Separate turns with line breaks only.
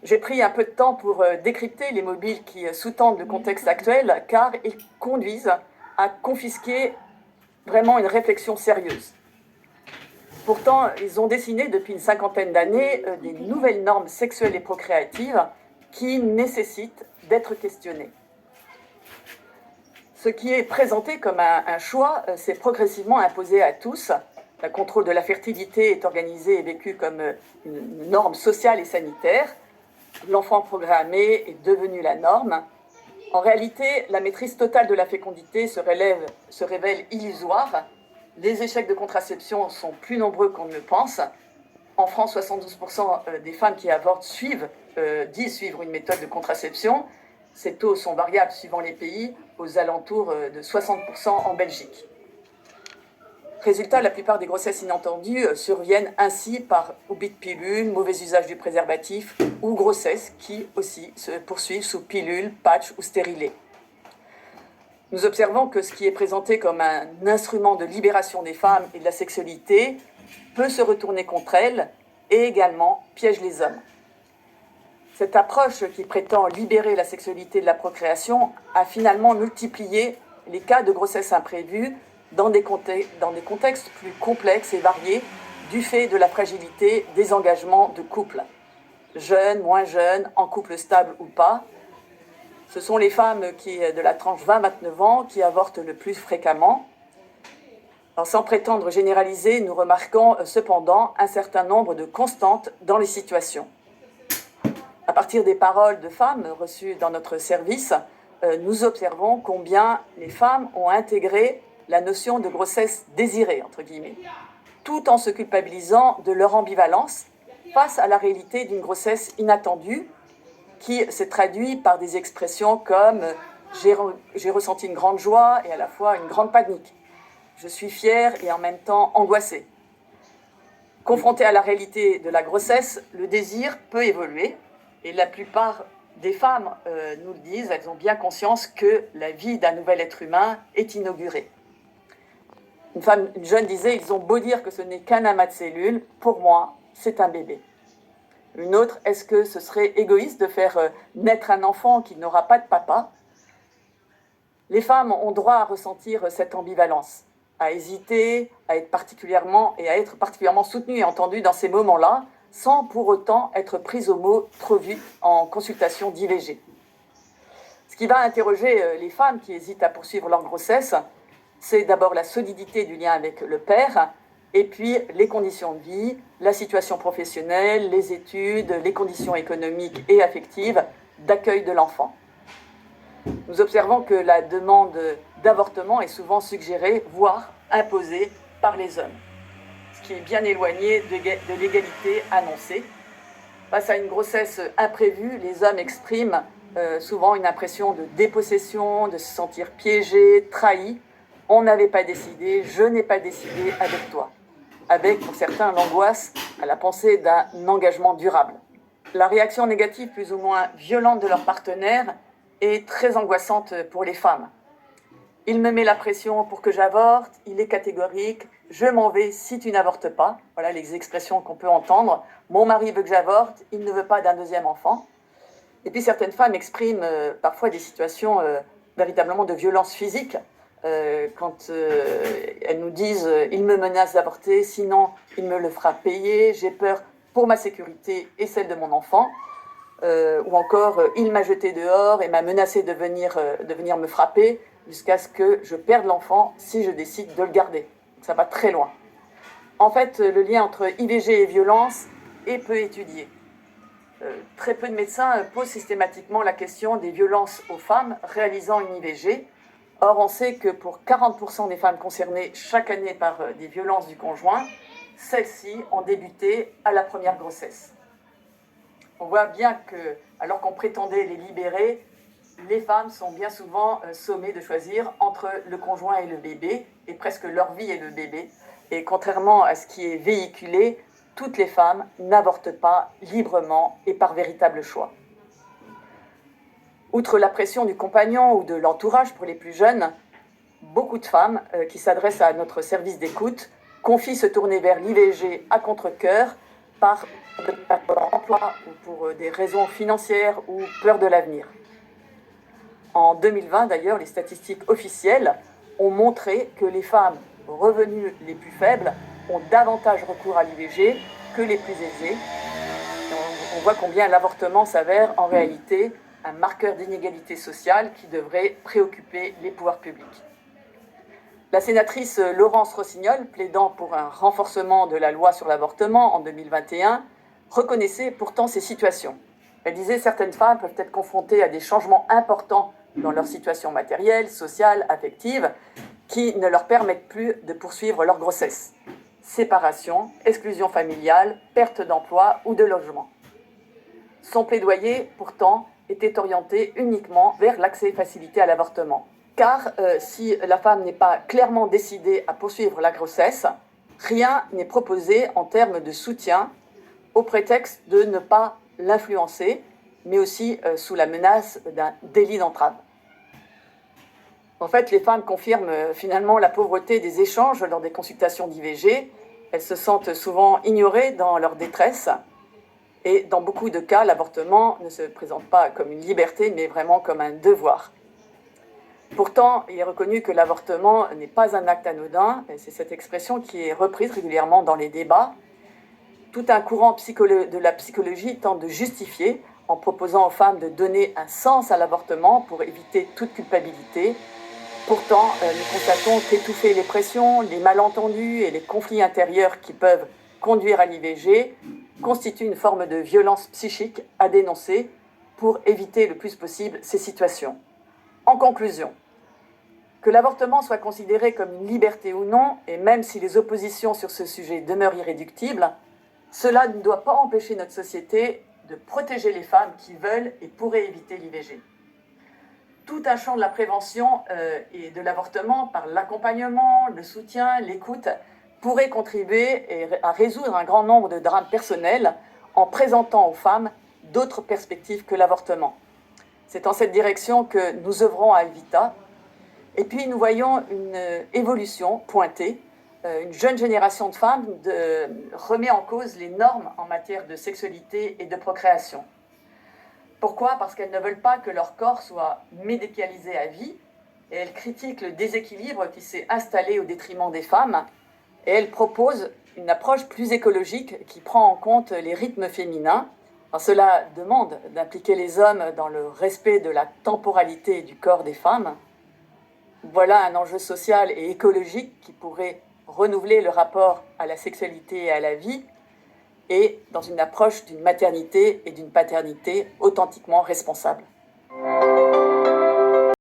J'ai pris un peu de temps pour décrypter les mobiles qui sous-tendent le contexte actuel, car ils conduisent à confisquer vraiment une réflexion sérieuse. Pourtant, ils ont dessiné depuis une cinquantaine d'années des nouvelles normes sexuelles et procréatives qui nécessitent d'être questionnées. Ce qui est présenté comme un choix s'est progressivement imposé à tous. Le contrôle de la fertilité est organisé et vécu comme une norme sociale et sanitaire. L'enfant programmé est devenu la norme. En réalité, la maîtrise totale de la fécondité se révèle illusoire. Les échecs de contraception sont plus nombreux qu'on ne le pense. En France, 72% des femmes qui avortent disent suivre une méthode de contraception. Ces taux sont variables suivant les pays, aux alentours de 60% en Belgique. Résultat, la plupart des grossesses inattendues surviennent ainsi par oubli de pilule, mauvais usage du préservatif ou grossesse qui aussi se poursuivent sous pilule, patch ou stérilet. Nous observons que ce qui est présenté comme un instrument de libération des femmes et de la sexualité peut se retourner contre elles et également piège les hommes. Cette approche qui prétend libérer la sexualité de la procréation a finalement multiplié les cas de grossesse imprévue dans des contextes plus complexes et variés du fait de la fragilité des engagements de couple. Jeunes, moins jeunes, en couple stable ou pas. Ce sont les femmes de la tranche 20-29 ans qui avortent le plus fréquemment. Alors, sans prétendre généraliser, nous remarquons cependant un certain nombre de constantes dans les situations. À partir des paroles de femmes reçues dans notre service, nous observons combien les femmes ont intégré la notion de grossesse désirée, entre guillemets, tout en se culpabilisant de leur ambivalence face à la réalité d'une grossesse inattendue qui s'est traduite par des expressions comme « j'ai ressenti une grande joie et à la fois une grande panique »,« je suis fière et en même temps angoissée ». Confrontée à la réalité de la grossesse, le désir peut évoluer et la plupart des femmes nous le disent, elles ont bien conscience que la vie d'un nouvel être humain est inaugurée. Une jeune disait, ils ont beau dire que ce n'est qu'un amas de cellules, pour moi, c'est un bébé. Une autre, est-ce que ce serait égoïste de faire naître un enfant qui n'aura pas de papa? Les femmes ont droit à ressentir cette ambivalence, à hésiter, à être particulièrement soutenues et entendues dans ces moments-là, sans pour autant être prises au mot trop vite en consultation d'IVG. Ce qui va interroger les femmes qui hésitent à poursuivre leur grossesse, c'est d'abord la solidité du lien avec le père, et puis les conditions de vie, la situation professionnelle, les études, les conditions économiques et affectives d'accueil de l'enfant. Nous observons que la demande d'avortement est souvent suggérée, voire imposée par les hommes, ce qui est bien éloigné de l'égalité annoncée. Face à une grossesse imprévue, les hommes expriment souvent une impression de dépossession, de se sentir piégés, trahis. On n'avait pas décidé, je n'ai pas décidé avec toi. Avec, pour certains, l'angoisse à la pensée d'un engagement durable. La réaction négative plus ou moins violente de leur partenaire est très angoissante pour les femmes. Il me met la pression pour que j'avorte, il est catégorique, je m'en vais si tu n'avortes pas. Voilà les expressions qu'on peut entendre. Mon mari veut que j'avorte, il ne veut pas d'un deuxième enfant. Et puis certaines femmes expriment parfois des situations véritablement de violence physique. Quand elles nous disent « il me menace d'avorter, sinon il me le fera payer, j'ai peur pour ma sécurité et celle de mon enfant », ou encore « il m'a jeté dehors et m'a menacé de venir me frapper jusqu'à ce que je perde l'enfant si je décide de le garder ». Ça va très loin. En fait, le lien entre IVG et violence est peu étudié. Très peu de médecins posent systématiquement la question des violences aux femmes réalisant une IVG. Or, on sait que pour 40% des femmes concernées chaque année par des violences du conjoint, celles-ci ont débuté à la première grossesse. On voit bien que, alors qu'on prétendait les libérer, les femmes sont bien souvent sommées de choisir entre le conjoint et le bébé, et presque leur vie et le bébé. Et contrairement à ce qui est véhiculé, toutes les femmes n'avortent pas librement et par véritable choix. Outre la pression du compagnon ou de l'entourage pour les plus jeunes, beaucoup de femmes qui s'adressent à notre service d'écoute confient se tourner vers l'IVG à contre-cœur par de perdre leur emploi ou pour des raisons financières ou peur de l'avenir. En 2020, d'ailleurs, les statistiques officielles ont montré que les femmes aux revenus les plus faibles ont davantage recours à l'IVG que les plus aisées. On voit combien l'avortement s'avère en réalité un marqueur d'inégalité sociale qui devrait préoccuper les pouvoirs publics. La sénatrice Laurence Rossignol, plaidant pour un renforcement de la loi sur l'avortement en 2021, reconnaissait pourtant ces situations. Elle disait que certaines femmes peuvent être confrontées à des changements importants dans leur situation matérielle, sociale, affective, qui ne leur permettent plus de poursuivre leur grossesse. Séparation, exclusion familiale, perte d'emploi ou de logement. Son plaidoyer, pourtant, était orienté uniquement vers l'accès facilité à l'avortement. Car si la femme n'est pas clairement décidée à poursuivre la grossesse, rien n'est proposé en termes de soutien au prétexte de ne pas l'influencer, mais aussi sous la menace d'un délit d'entrave. En fait, les femmes confirment finalement la pauvreté des échanges lors des consultations d'IVG. Elles se sentent souvent ignorées dans leur détresse. Et dans beaucoup de cas, l'avortement ne se présente pas comme une liberté, mais vraiment comme un devoir. Pourtant, il est reconnu que l'avortement n'est pas un acte anodin, et c'est cette expression qui est reprise régulièrement dans les débats. Tout un courant de la psychologie tente de justifier en proposant aux femmes de donner un sens à l'avortement pour éviter toute culpabilité. Pourtant, nous constatons qu'étouffer les pressions, les malentendus et les conflits intérieurs qui peuvent conduire à l'IVG constitue une forme de violence psychique à dénoncer pour éviter le plus possible ces situations. En conclusion, que l'avortement soit considéré comme une liberté ou non, et même si les oppositions sur ce sujet demeurent irréductibles, cela ne doit pas empêcher notre société de protéger les femmes qui veulent et pourraient éviter l'IVG. Tout un champ de la prévention et de l'avortement, par l'accompagnement, le soutien, l'écoute, pourrait contribuer à résoudre un grand nombre de drames personnels en présentant aux femmes d'autres perspectives que l'avortement. C'est en cette direction que nous œuvrons à Evita. Et puis nous voyons une évolution pointée. Une jeune génération de femmes remet en cause les normes en matière de sexualité et de procréation. Pourquoi ? Parce qu'elles ne veulent pas que leur corps soit médicalisé à vie, et elles critiquent le déséquilibre qui s'est installé au détriment des femmes, et elles proposent une approche plus écologique qui prend en compte les rythmes féminins. Alors, cela demande d'impliquer les hommes dans le respect de la temporalité du corps des femmes. Voilà un enjeu social et écologique qui pourrait renouveler le rapport à la sexualité et à la vie, et dans une approche d'une maternité et d'une paternité authentiquement responsables.